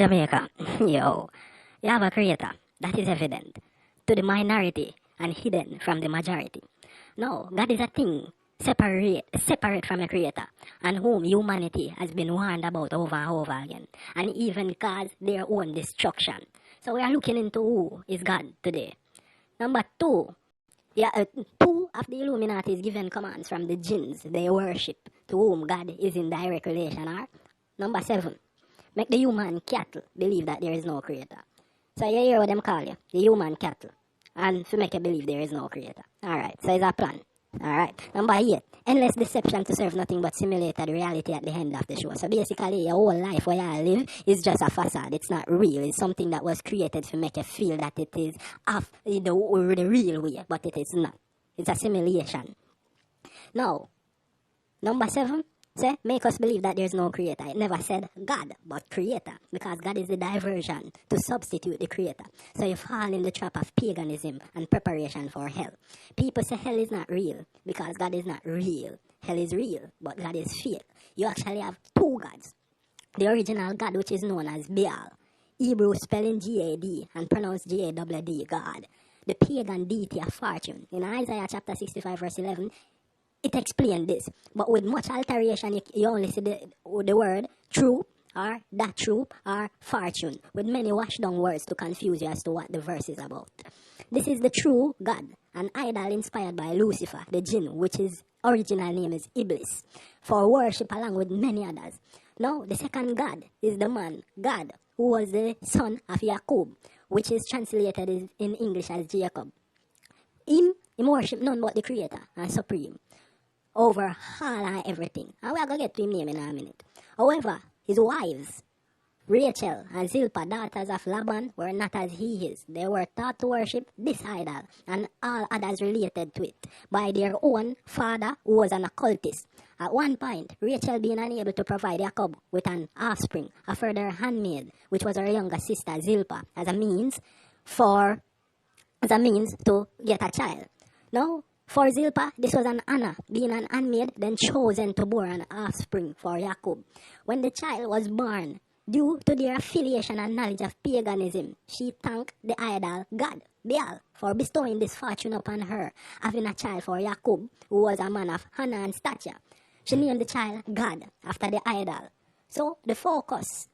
Jamaica, yo, you have a creator. That is evident to the minority and hidden from the majority. No, God is a thing separate from a creator, and whom humanity has been warned about over and over again, and even caused their own destruction. So we are looking into who is God today. Number two, two of the Illuminati is given commands from the jinns they worship, to whom God is in direct relation are. Number seven, make the human cattle believe that there is no creator. So you hear what them call you, the human cattle, and to make you believe there is no creator. Alright, so it's a plan. Alright, number 8, endless deception to serve nothing but simulated reality at the end of the show. So basically, your whole life where you live is just a facade. It's not real. It's something that was created to make you feel that it is off the real way, but it is not. It's a simulation. Now, number 7, say, make us believe that there's no creator. It never said God, but creator, because God is the diversion to substitute the creator. So you fall in the trap of paganism and preparation for hell. People say hell is not real because God is not real. Hell is real, but God is fake. You actually have two gods. The original God, which is known as Baal, Hebrew spelling G-A-D and pronounced G-A-W-D, God. The pagan deity of fortune. In Isaiah chapter 65 verse 11, it explained this, but with much alteration, you only see the word true, or that true, or fortune, with many washed down words to confuse you as to what the verse is about. This is the true God, an idol inspired by Lucifer, the jinn, which his original name is Iblis, for worship along with many others. Now, the second God is the man, God, who was the son of Jacob, which is translated in English as Jacob. Him worship none but the Creator and Supreme, over all and everything. And we are going to get to him name in a minute. However, his wives, Rachel and Zilpah, daughters of Laban, were not as he is. They were taught to worship this idol and all others related to it by their own father, who was an occultist. At one point, Rachel being unable to provide Jacob with an offspring, offered her handmaid, which was her younger sister Zilpah, as a means to get a child. Now, for Zilpah, this was an honor, being an handmaid, then chosen to bear an offspring for Jacob. When the child was born, due to their affiliation and knowledge of paganism, she thanked the idol God, Baal, for bestowing this fortune upon her, having a child for Jacob, who was a man of honor and stature. She named the child God, after the idol. So, the focus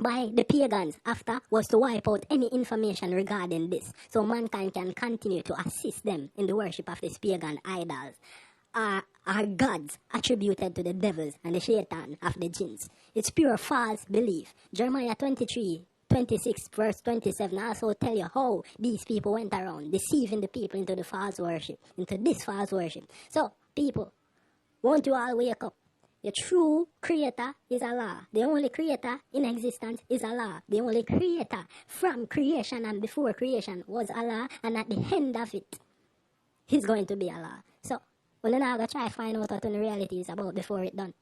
by the pagans after was to wipe out any information regarding this, so mankind can continue to assist them in the worship of these pagan idols, are gods attributed to the devils and the shaitan of the jinns. It's pure false belief. Jeremiah 23:26 verse 27 also tell you how these people went around deceiving the people into the false worship, into this false worship. So, people, won't you all wake up? The true creator is Allah. The only creator in existence is Allah. The only creator from creation and before creation was Allah, and at the end of it, he's going to be Allah. So, we're not going to try to find out what the reality is about before it's done.